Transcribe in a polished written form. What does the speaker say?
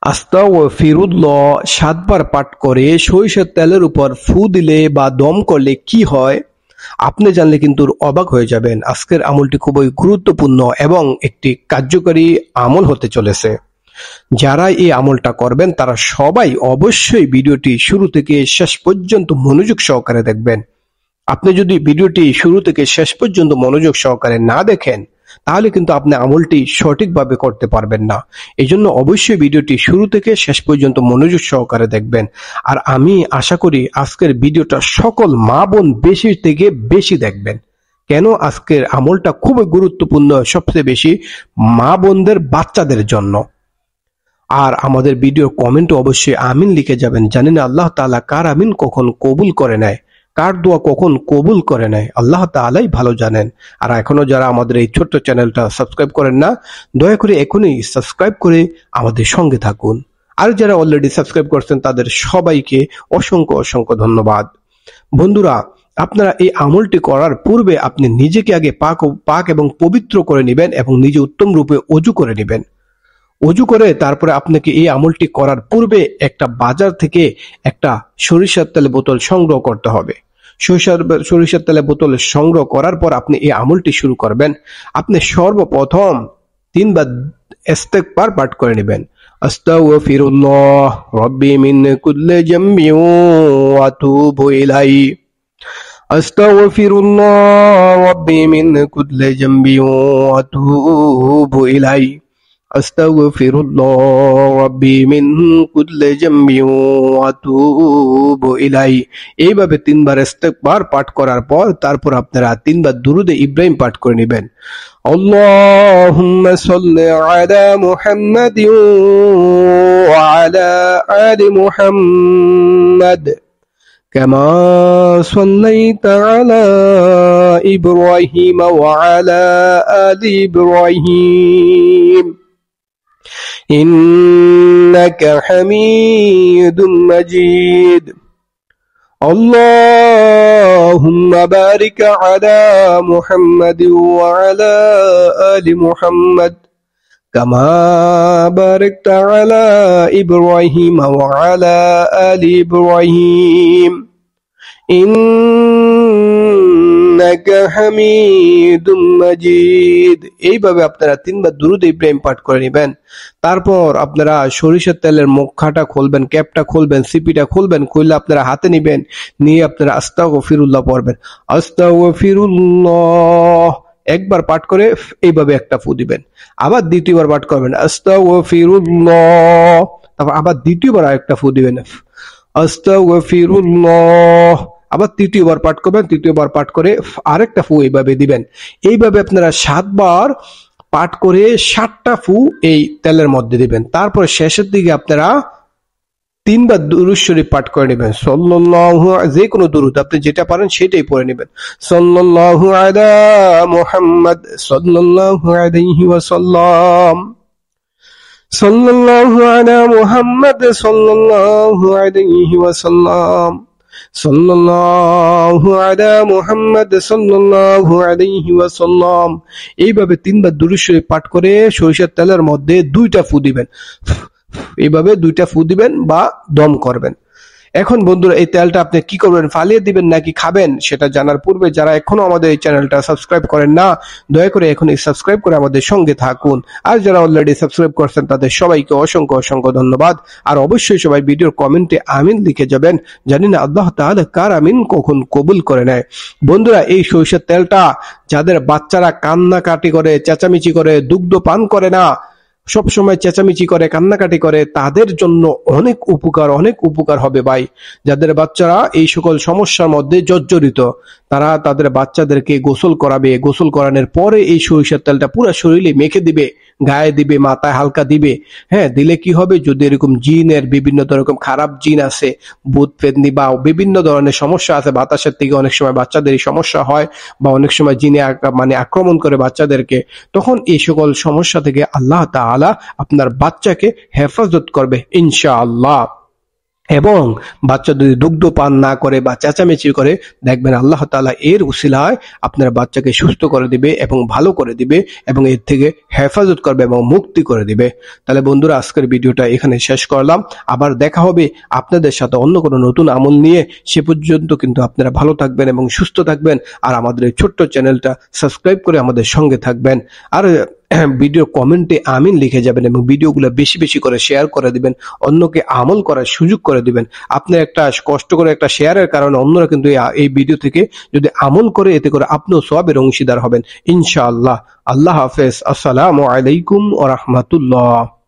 আস্তাগফিরুল্লাহ ৭ বার পাঠ করে সরিষার তেলের উপর ফু দিলে বা দম করলে কি হয় আপনি জানলে কিন্তু অবাক হয়ে যাবেন। আজকের আমলটি খুবই গুরুত্বপূর্ণ এবং একটি কার্যকরী আমল হতে চলেছে। যারা এই আমলটা করবেন তারা সবাই অবশ্যই ভিডিওটি শুরু থেকে শেষ পর্যন্ত মনোযোগ সহকারে দেখবেন। আপনি যদি ভিডিওটি শুরু থেকে শেষ পর্যন্ত মনোযোগ সহকারে না দেখেন তাহলে কিন্তু আপনি আমলটি সঠিকভাবে করতে পারবেন না। এজন্য অবশ্যই ভিডিওটি শুরু থেকে শেষ পর্যন্ত মনোযোগ সহকারে দেখবেন। আর আমি আশা করি আজকের ভিডিওটা সকল মা বোন বেশি থেকে বেশি দেখবেন। কেন? আজকের আমলটা খুবই গুরুত্বপূর্ণ, সবচেয়ে বেশি মা বোনদের বাচ্চাদের জন্য। আর আমাদের ভিডিওর কমেন্টে অবশ্যই আমিন লিখে যাবেন। জানি না আল্লাহ তাআলা কার আমিন কখন কবুল করে নেয়, কার দোয়া কখন কবুল করে নেয়, আল্লাহ তাআলাই ভালো জানেন। আর এখনো যারা আমাদের এই ছোট্ট চ্যানেলটা সাবস্ক্রাইব করেন না, দয়া করে এখনই সাবস্ক্রাইব করে আমাদের সঙ্গে থাকুন। আর যারা অলরেডি সাবস্ক্রাইব করছেন তাদের সবাইকে অসংখ্য অসংখ্য ধন্যবাদ। বন্ধুরা, আপনারা এই আমলটি করার পূর্বে আপনি নিজেকে আগে পাক এবং পবিত্র করে নেবেন এবং নিজে উত্তম রূপে অজু করে নেবেন। অজু করে তারপরে আপনাকে এই আমলটি করার পূর্বে একটা বাজার থেকে একটা সরিষার তেলের বোতল সংগ্রহ করতে হবে। সরিষার তেলের বোতল সংগ্রহ করার পর আপনি এই আমলটি শুরু করবেন। আপনি সর্বপ্রথম ৩ বার ইস্তেগফার পাঠ করে নেবেন। আস্তাগফিরুল্লাহ রাব্বি মিন কুল্লি জামবি ওয়া আতুবু ইলাইহি। আস্তাগফিরুল্লাহ রাব্বি মিন কুল্লি জামবি ওয়া আতুবু ইলাইহি। আস্তাগফিরুল্লাহ রাব্বি মিন কুল্লি জামবি ওয়া আতুবু ইলাইহি। এইভাবে ৩ বার ইস্তেগফার পাঠ করার পর তারপর আপনারা ৩ বার দুরুদে ইব্রাহিম পাঠ করে নেবেন। আল্লাহুম্মা সাল্লি আলা মুহাম্মাদিন ওয়া আলা আলি মুহাম্মাদ কামা সাল্লাইতা আলা ইব্রাহিম ওয়া আলা আলি ইব্রাহিম إنك حميد مجيد اللهم بارك على محمد وعلى آل محمد كما باركت على إبراهيم وعلى آل إبراهيم ইন্নাকা হামিদুম মাজিদ। এইভাবে আপনারা ৩ বার দুরূদ ইব্রাহিম পাঠ করে নেবেন। তারপর আপনারা সরিষার তেলের মুখাটা খুলবেন, ক্যাপটা খুলবেন, সিপিটা খুলবেন, খুললে আপনারা হাতে নেবেন, নিয়ে আপনারা আস্তাগফিরুল্লাহ পড়বেন। আস্তাগফিরুল্লাহ একবার পাঠ করে এইভাবে একটা ফু দিবেন। আবার দ্বিতীয়বার পাঠ করবেন আস্তাগফিরুল্লাহ, তারপর আবার দ্বিতীয়বার আরেকটা ফু দিবেন আস্তাগফিরুল্লাহ, আবার তৃতীয়বার পাঠ করবেন, তৃতীয়বার পাঠ করে আরেকটা ফু এইভাবে দিবেন। এইভাবে আপনারা ৭ বার পাঠ করে ৭টা ফু এই তেলের মধ্যে দিবেন। তারপর শেষের দিকে আপনারা ৩ বার দুরূদ শরীফ পাঠ করে নেবেন। সাল্লাল্লাহু, যে কোনো দুরূদ আপনি যেটা পারেন সেটাই পড়ে নেবেন। সাল্লাল্লাহু আলা মুহাম্মদ সাল্লাল্লাহু আলাইহি ওয়াসাল্লাম, সাল্লাল্লাহু আলা মুহাম্মদ সাল্লাল্লাহু আলাইহি ওয়াসাল্লাম, সাল্লাল্লাহু আলা মুহাম্মদ সাল্লাল্লাহু আলাইহি ওয়াসাল্লাম। এইভাবে ৩ বার দুরূদ শরীফ পাঠ করে সরিষার তেলের মধ্যে ২টা ফু দিবেন। এইভাবে ২টা ফু দিবেন বা দম করবেন। এখন বন্ধুরা, এই তেলটা আপনি কি করবেন, ফালিয়ে দিবেন নাকি খাবেন সেটা জানার পূর্বে যারা এখনো আমাদের এই চ্যানেলটা সাবস্ক্রাইব করেন না, দয়া করে এখনই সাবস্ক্রাইব করে আমাদের সঙ্গে থাকুন। আর যারা অলরেডি সাবস্ক্রাইব করছেন তাদের সবাইকে অসংখ্য অসংখ্য ধন্যবাদ। আর অবশ্যই সবাই ভিডিওর কমেন্টে আমিন লিখে যাবেন। জানি না আল্লাহ তাআলা কার আমিন কখন কবুল করে নেয়। বন্ধুরা, এই সরিষার তেলটা যাদের বাচ্চারা কান্নাকাটি করে, চেঁচামেচি করে, দুগ্ধ পান করে না, সবসময় চেঁচামেচি করে, কান্নাকাটি করে, তাদের জন্য অনেক উপকার হবে ভাই। যাদের বাচ্চারা এই সকল সমস্যার মধ্যে জর্জরিত, তারা তাদের বাচ্চাদেরকে গোসল করাবে। গোসল করানোর পরে এই সরিষার তেলটা পুরো শরীরে মেখে দিবে, গায়ে দিবে, মাথায় হালকা দিবে। হ্যাঁ, দিলে কি হবে, যদি এরকম জিনের বিভিন্ন রকম খারাপ জিন আছে, ভূত পেতনি বা বিভিন্ন ধরনের সমস্যা আছে, বাতাসের থেকে অনেক সময় বাচ্চাদের এই সমস্যা হয় বা অনেক সময় জিনে আক্রমণ করে বাচ্চাদেরকে, তখন এই সকল সমস্যা থেকে আল্লাহ তাআলা আপনার বাচ্চাকে হেফাজত করবে ইনশাআল্লাহ। এবং বাচ্চা যদি দুগ্ধ পান না করে বা চেঁচামেচি করে, দেখবেন আল্লাহ তাআলা এর উসিলায় আপনার বাচ্চাকে সুস্থ করে দিবে এবং ভালো করে দিবে এবং এর থেকে হেফাজত করবে এবং মুক্তি করে দিবে। তাহলে বন্ধুরা, আজকের ভিডিওটা এখানে শেষ করলাম। আবার দেখা হবে আপনাদের সাথে অন্য কোনো নতুন আমল নিয়ে। সে পর্যন্ত কিন্তু আপনারা ভালো থাকবেন এবং সুস্থ থাকবেন। আর আমাদের এই ছোট্ট চ্যানেলটা সাবস্ক্রাইব করে আমাদের সঙ্গে থাকবেন। আর ভিডিও কমেন্টে আমিন লিখে যাবেন এবং ভিডিওগুলো বেশি বেশি করে শেয়ার করে দিবেন, অন্যকে আমল করার সুযোগ করে দিবেন। আপনার একটা কষ্ট করে একটা শেয়ারের কারণে অন্যরা কিন্তু এই ভিডিও থেকে যদি আমল করে, এতে করে আপনিও সওয়াবের অংশীদার হবেন ইনশাআল্লাহ। আল্লাহ হাফেজ। আসসালামু আলাইকুম ওয়া রাহমাতুল্লাহ।